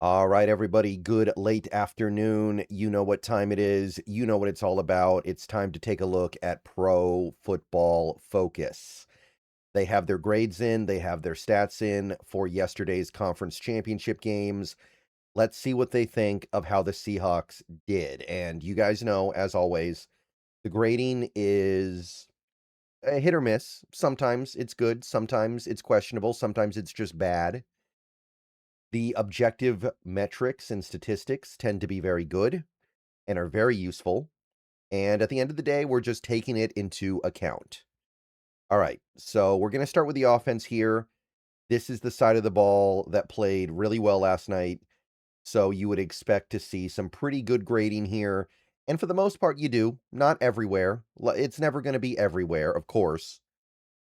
All right, everybody, good late afternoon. You know what time it is. You know what it's all about. It's time to take a look at Pro Football Focus. They have their grades in, they have their stats in for yesterday's conference championship games. Let's see what they think of how the Seahawks did. And you guys know, as always, the grading is a hit or miss. Sometimes it's good, sometimes it's questionable, sometimes it's just bad. The objective metrics and statistics tend to be very good and are very useful. And at the end of the day, we're just taking it into account. All right, so we're going to start with the offense here. This is the side of the ball that played really well last night. So you would expect to see some pretty good grading here. And for the most part, you do. Not everywhere. It's never going to be everywhere, of course.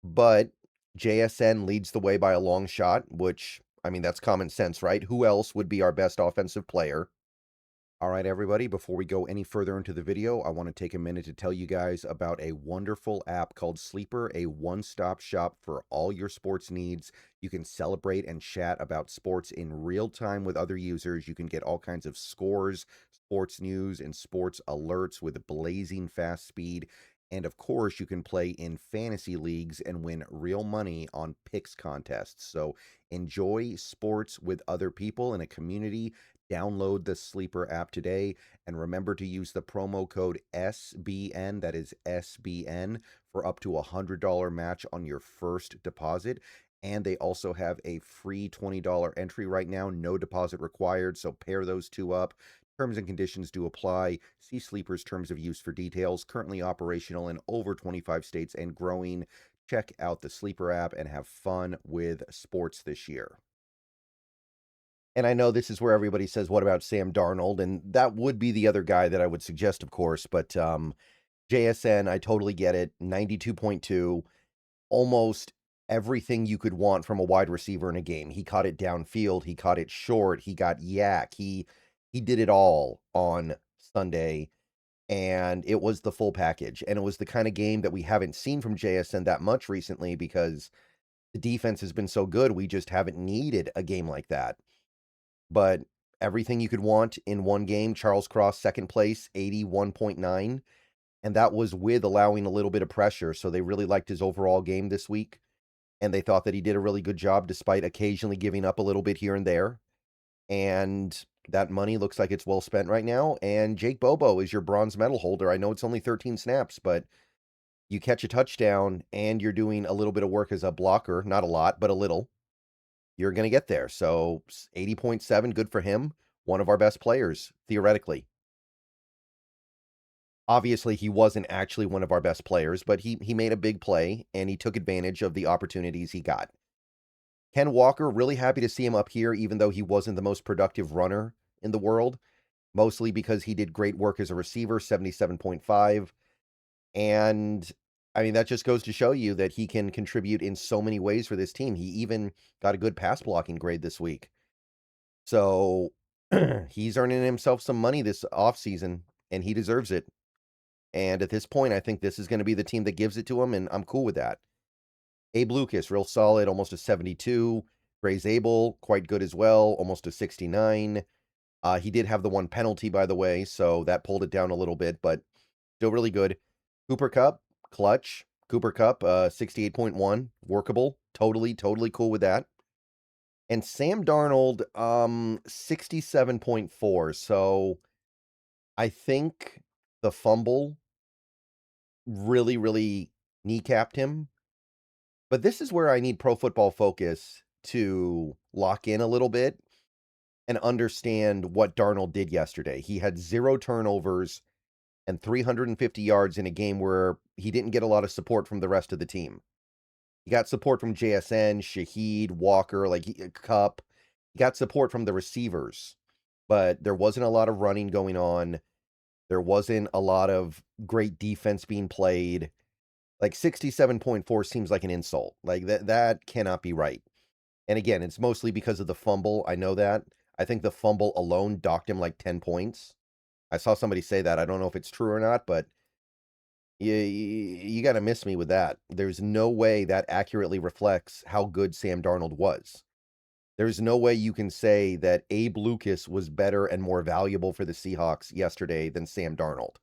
But JSN leads the way by a long shot, which, I mean, that's common sense, right? Who else would be our best offensive player? All right, everybody, before we go any further into the video, I want to take a minute to tell you guys about a wonderful app called Sleeper, a one-stop shop for all your sports needs. You can celebrate and chat about sports in real time with other users. You can get all kinds of scores, sports news, and sports alerts with blazing fast speed. And of course, you can play in fantasy leagues and win real money on picks contests. So enjoy sports with other people in a community. Download the Sleeper app today and remember to use the promo code SBN, that is SBN, for up to $100 match on your first deposit. And they also have a free $20 entry right now, no deposit required. So pair those two up. Terms and conditions do apply. See Sleeper's terms of use for details. Currently operational in over 25 states and growing. Check out the Sleeper app and have fun with sports this year. And I know this is where everybody says, "What about Sam Darnold?" And that would be the other guy that I would suggest, of course, but, JSN, I totally get it, 92.2, almost everything you could want from a wide receiver in a game. He caught it downfield, he caught it short, he got yak, he did it all on Sunday, and it was the full package, and it was the kinda game that we haven't seen from JSN that much recently because the defense has been so good, we just haven't needed a game like that. But everything you could want in one game. Charles Cross, second place, 81.9, and that was with allowing a little bit of pressure, so they really liked his overall game this week, and they thought that he did a really good job despite occasionally giving up a little bit here and there, and that money looks like it's well spent right now, and Jake Bobo is your bronze medal holder. I know it's only 13 snaps, but you catch a touchdown, and you're doing a little bit of work as a blocker, not a lot, but a little. You're gonna get there. So 80.7, good for him. One of our best players, theoretically. Obviously, he wasn't actually one of our best players, but he made a big play, and he took advantage of the opportunities he got. Ken Walker, really happy to see him up here, even though he wasn't the most productive runner in the world, mostly because he did great work as a receiver, 77.5. And, I mean, that just goes to show you that he can contribute in so many ways for this team. He even got a good pass blocking grade this week. So, he's earning himself some money this offseason, and he deserves it. And at this point, I think this is gonna be the team that gives it to him, and I'm cool with that. Abe Lucas, real solid, almost a 72. Gray's Abel, quite good as well, almost a 69. He did have the one penalty, by the way, so that pulled it down a little bit, but still really good. Cooper Kupp, clutch. Cooper Kupp, 68.1, workable. Totally cool with that. And Sam Darnold, 67.4. So I think the fumble really kneecapped him. But this is where I need Pro Football Focus to lock in a little bit and understand what Darnold did yesterday. He had 0 turnovers and 350 yards in a game where he didn't get a lot of support from the rest of the team. He got support from JSN, Shaheed, Walker, Kupp. He got support from the receivers, but there wasn't a lot of running going on. There wasn't a lot of great defense being played. Like 67.4 seems like an insult. Like that cannot be right. And again, it's mostly because of the fumble. I know that. I think the fumble alone docked him like 10 points. I saw somebody say that. I don't know if it's true or not, but you got to miss me with that. There's no way that accurately reflects how good Sam Darnold was. There's no way you can say that Abe Lucas was better and more valuable for the Seahawks yesterday than Sam Darnold.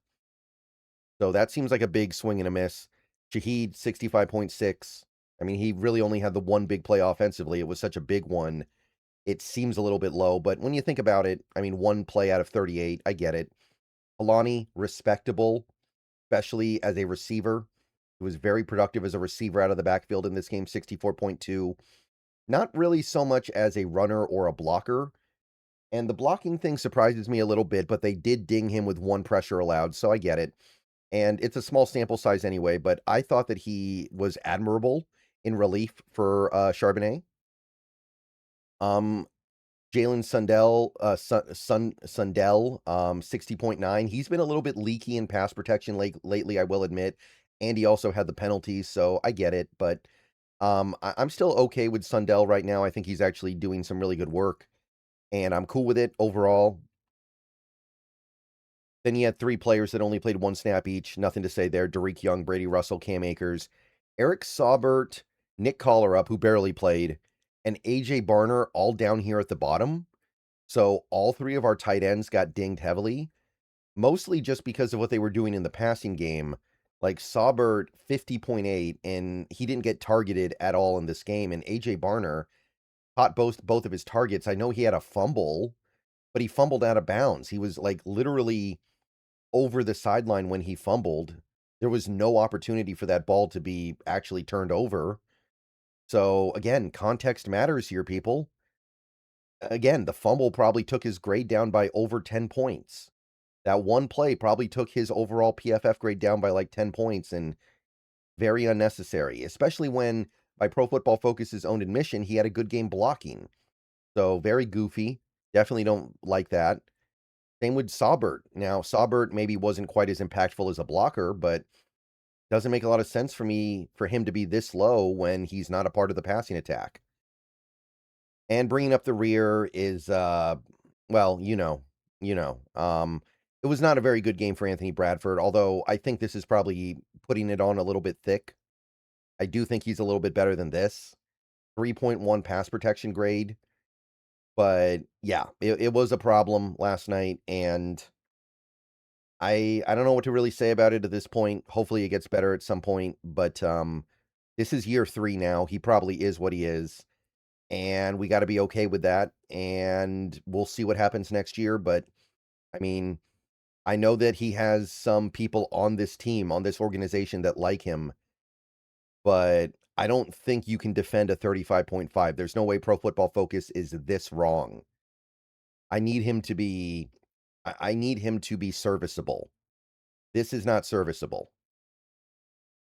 So that seems like a big swing and a miss. Shaheed, 65.6. I mean, he really only had the one big play offensively. It was such a big one. It seems a little bit low, but when you think about it, I mean, one play out of 38, I get it. Alani, respectable, especially as a receiver. He was very productive as a receiver out of the backfield in this game, 64.2. Not really so much as a runner or a blocker. And the blocking thing surprises me a little bit, but they did ding him with one pressure allowed, so I get it. And it's a small sample size anyway, but I thought that he was admirable in relief for Charbonnet. Um, Jalen Sundell, 60.9. He's been a little bit leaky in pass protection lately, I will admit. And he also had the penalties, so I get it. But I'm still okay with Sundell right now. I think he's actually doing some really good work, and I'm cool with it overall. Then you had three players that only played one snap each. Nothing to say there. Derek Young, Brady Russell, Cam Akers, Eric Saubert, Nick Collerup, who barely played, and AJ Barner all down here at the bottom. So all three of our tight ends got dinged heavily, mostly just because of what they were doing in the passing game. Like Saubert, 50.8, and he didn't get targeted at all in this game. And AJ Barner caught both of his targets. I know he had a fumble, but he fumbled out of bounds. He was like literally over the sideline when he fumbled. There was no opportunity for that ball to be actually turned over. So again, context matters here, people. Again, the fumble probably took his grade down by over 10 points. That one play probably took his overall PFF grade down by like 10 points, and very unnecessary, especially when, by Pro Football Focus's own admission, he had a good game blocking. So very goofy. Definitely don't like that. Same with Saubert. Now, Saubert maybe wasn't quite as impactful as a blocker, but doesn't make a lot of sense for him to be this low when he's not a part of the passing attack. And bringing up the rear is, well, it was not a very good game for Anthony Bradford, although I think this is probably putting it on a little bit thick. I do think he's a little bit better than this. 3.1 pass protection grade. But yeah, it was a problem last night, and I don't know what to really say about it at this point. Hopefully it gets better at some point, but this is year 3 now. He probably is what he is, and we got to be okay with that, and we'll see what happens next year. But I mean, I know that he has some people on this team, on this organization, that like him, but I don't think you can defend a 35.5. There's no way Pro Football Focus is this wrong. I need him to be I need him to be serviceable. This is not serviceable.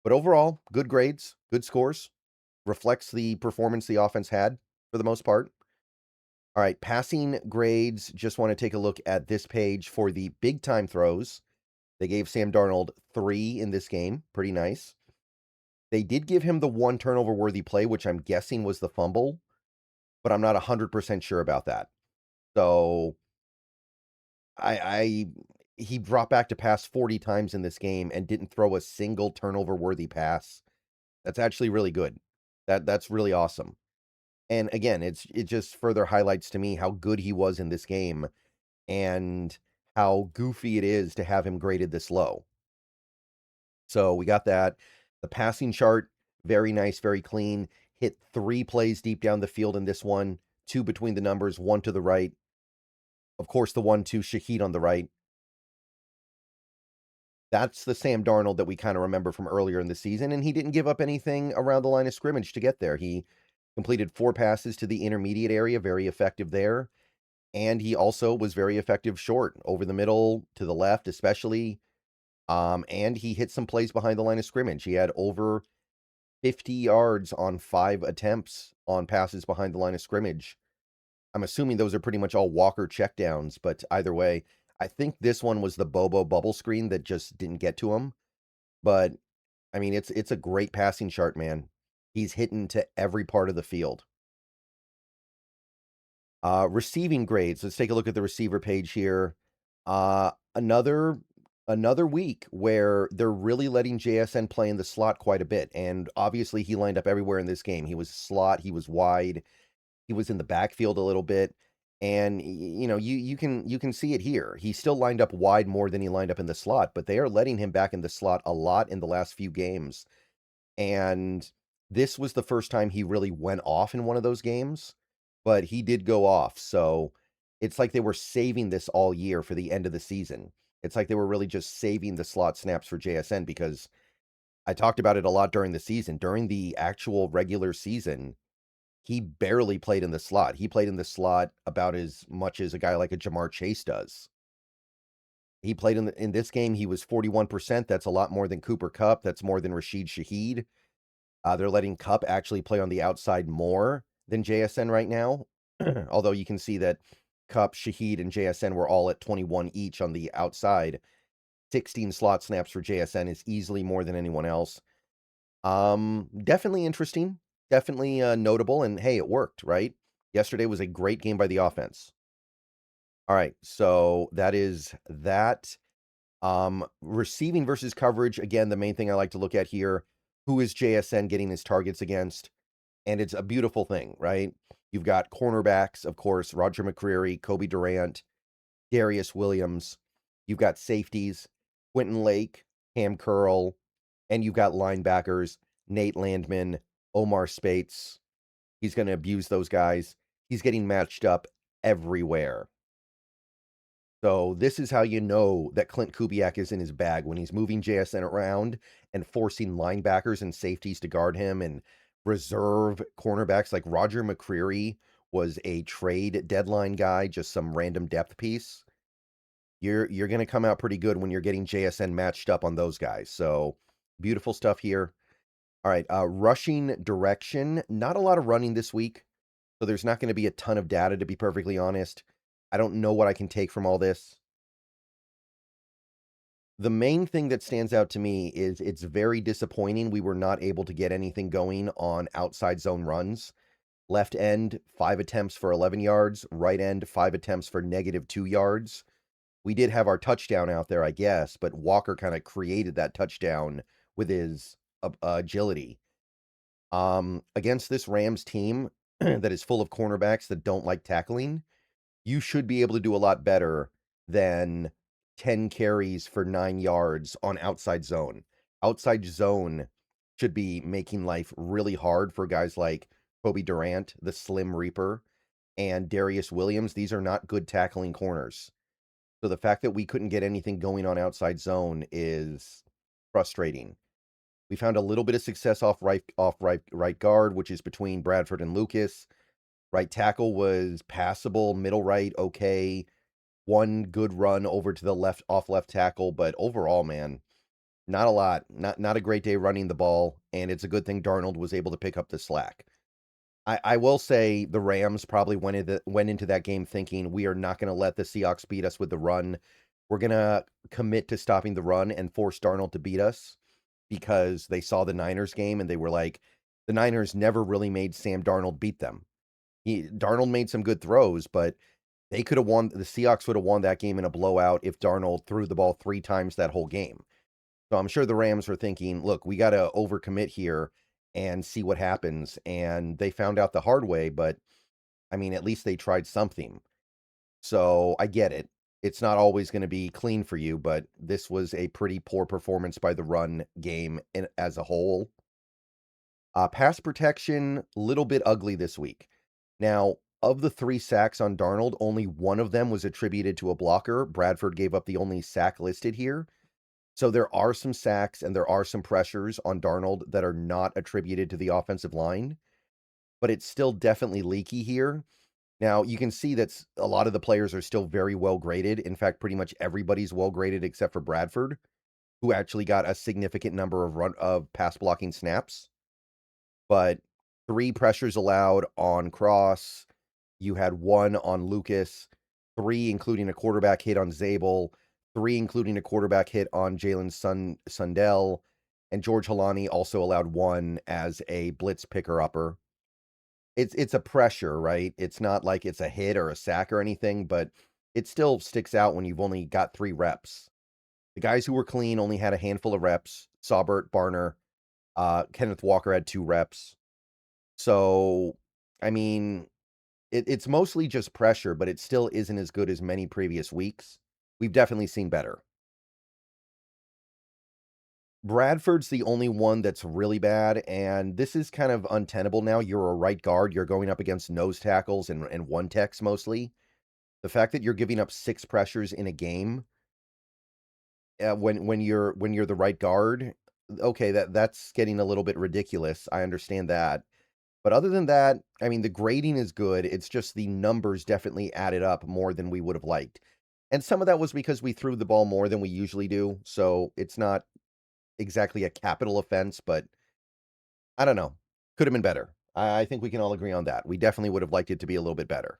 But overall, good grades, good scores. Reflects the performance the offense had for the most part. All right, passing grades. Just want to take a look at this page for the big time throws. They gave Sam Darnold 3 in this game. Pretty nice. They did give him the one turnover worthy play, which I'm guessing was the fumble, but I'm not 100% sure about that. So I he brought back to pass 40 times in this game and didn't throw a single turnover worthy pass. That's actually really good. That's really awesome. And again, it just further highlights to me how good he was in this game and how goofy it is to have him graded this low. So we got that. The passing chart, very nice, very clean. Hit 3 plays deep down the field in this one, 2 between the numbers, 1 to the right. Of course, the 1 to Shaheed on the right. That's the Sam Darnold that we kind of remember from earlier in the season, and he didn't give up anything around the line of scrimmage to get there. He completed 4 passes to the intermediate area, very effective there. And he also was very effective short, over the middle, to the left especially. And he hit some plays behind the line of scrimmage. He had over 50 yards on 5 attempts on passes behind the line of scrimmage. I'm assuming those are pretty much all Walker checkdowns, but either way, I think this one was the Bobo bubble screen that just didn't get to him. But I mean, it's a great passing chart, man. He's hitting to every part of the field. Receiving grades. Let's take a look at the receiver page here. Another week where they're really letting JSN play in the slot quite a bit. And obviously he lined up everywhere in this game. He was slot, he was wide. He was in the backfield a little bit, and you can see it here. He still lined up wide more than he lined up in the slot, but they are letting him back in the slot a lot in the last few games. And this was the first time he really went off in one of those games, but he did go off. So it's like they were saving this all year for the end of the season. It's like they were really just saving the slot snaps for JSN because I talked about it a lot during the season. During the actual regular season, he barely played in the slot. He played in the slot about as much as a guy like a Jamar Chase does. He played in this game, he was 41%. That's a lot more than Cooper Kupp. That's more than Rashid Shaheed. They're letting Kupp actually play on the outside more than JSN right now. Although you can see that Kupp, Shaheed, and JSN were all at 21 each on the outside. 16 slot snaps for JSN is easily more than anyone else. Definitely interesting. Definitely notable. And hey, it worked, right? Yesterday was a great game by the offense. All right, so that is that. Receiving versus coverage, again, the main thing I like to look at here, who is JSN getting his targets against? And it's a beautiful thing, right? You've got cornerbacks, of course, Roger McCreary, Kobe Durant, Darius Williams. You've got safeties, Quentin Lake, Cam Curl, and you've got linebackers, Nate Landman, Omar Spates. He's going to abuse those guys. He's getting matched up everywhere. So this is how you know that Clint Kubiak is in his bag when he's moving JSN around and forcing linebackers and safeties to guard him and reserve cornerbacks like Roger McCreary was a trade deadline guy, just some random depth piece. You're going to come out pretty good when you're getting JSN matched up on those guys. So beautiful stuff here. All right, rushing direction. Not a lot of running this week, so there's not going to be a ton of data, to be perfectly honest. I don't know what I can take from all this. The main thing that stands out to me is it's very disappointing we were not able to get anything going on outside zone runs. Left end, 5 attempts for 11 yards. Right end, 5 attempts for -2 yards. We did have our touchdown out there, I guess, but Walker kind of created that touchdown with his agility. Against this Rams team that is full of cornerbacks that don't like tackling, you should be able to do a lot better than 10 carries for 9 yards on outside zone. Outside zone should be making life really hard for guys like Kobe Durant, the Slim Reaper, and Darius Williams. These are not good tackling corners. So the fact that we couldn't get anything going on outside zone is frustrating. We found a little bit of success off right guard, which is between Bradford and Lucas. Right tackle was passable, middle right okay. One good run over to the left off left tackle, but overall, man, not a lot. Not a great day running the ball, and it's a good thing Darnold was able to pick up the slack. I will say the Rams probably went into that game thinking we are not going to let the Seahawks beat us with the run. We're going to commit to stopping the run and force Darnold to beat us because they saw the Niners game and they were like, the Niners never really made Sam Darnold beat them. Darnold made some good throws, but they could have won. The Seahawks would have won that game in a blowout if Darnold threw the ball 3 times that whole game. So I'm sure the Rams were thinking, look, we got to overcommit here and see what happens. And they found out the hard way, but I mean, at least they tried something. So I get it. It's not always going to be clean for you, but this was a pretty poor performance by the run game as a whole. Pass protection, little bit ugly this week. Now, of the 3 sacks on Darnold, only one of them was attributed to a blocker. Bradford gave up the only sack listed here. So there are some sacks and there are some pressures on Darnold that are not attributed to the offensive line, but it's still definitely leaky here. Now, you can see that a lot of the players are still very well graded. In fact, pretty much everybody's well graded except for Bradford, who actually got a significant number of pass blocking snaps. But 3 pressures allowed on Cross. You had 1 on Lucas, 3 including a quarterback hit on Zabel, 3 including a quarterback hit on Jalen Sundell, and George Halani also allowed 1 as a blitz picker-upper. It's a pressure, right? It's not like it's a hit or a sack or anything, but it still sticks out when you've only got 3 reps. The guys who were clean only had a handful of reps. Saubert, Barner, Kenneth Walker had 2 reps. So, I mean, It's mostly just pressure, but it still isn't as good as many previous weeks. We've definitely seen better. Bradford's the only one that's really bad, and this is kind of untenable now. You're a right guard, you're going up against nose tackles and one techs mostly. The fact that you're giving up 6 pressures in a game, when you're the right guard, okay, that's getting a little bit ridiculous. I understand that. But other than that, I mean, the grading is good. It's just the numbers definitely added up more than we would have liked. And some of that was because we threw the ball more than we usually do. So it's not exactly a capital offense, but I don't know. Could have been better. I think we can all agree on that. We definitely would have liked it to be a little bit better.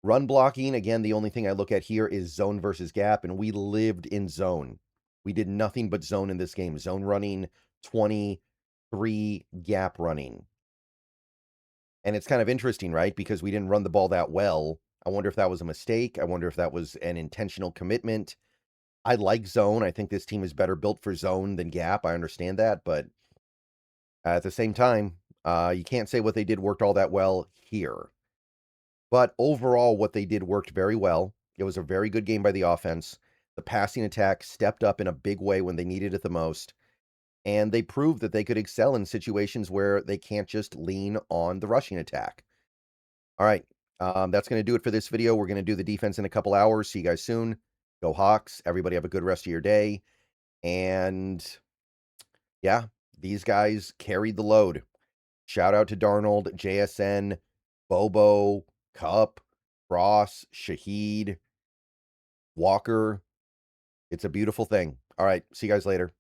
Run blocking, again, the only thing I look at here is zone versus gap, and we lived in zone. We did nothing but zone in this game. Zone running, 23 gap running. And it's kind of interesting, right? Because we didn't run the ball that well. I wonder if that was a mistake. I wonder if that was an intentional commitment. I like zone. I think this team is better built for zone than gap. I understand that, but at the same time, you can't say what they did worked all that well here. But overall, what they did worked very well. It was a very good game by the offense. The passing attack stepped up in a big way when they needed it the most. And they proved that they could excel in situations where they can't just lean on the rushing attack. All right. That's going to do it for this video. We're going to do the defense in a couple hours. See you guys soon. Go Hawks. Everybody have a good rest of your day. And yeah, these guys carried the load. Shout out to Darnold, JSN, Bobo, Cup, Ross, Shaheed, Walker. It's a beautiful thing. All right. See you guys later.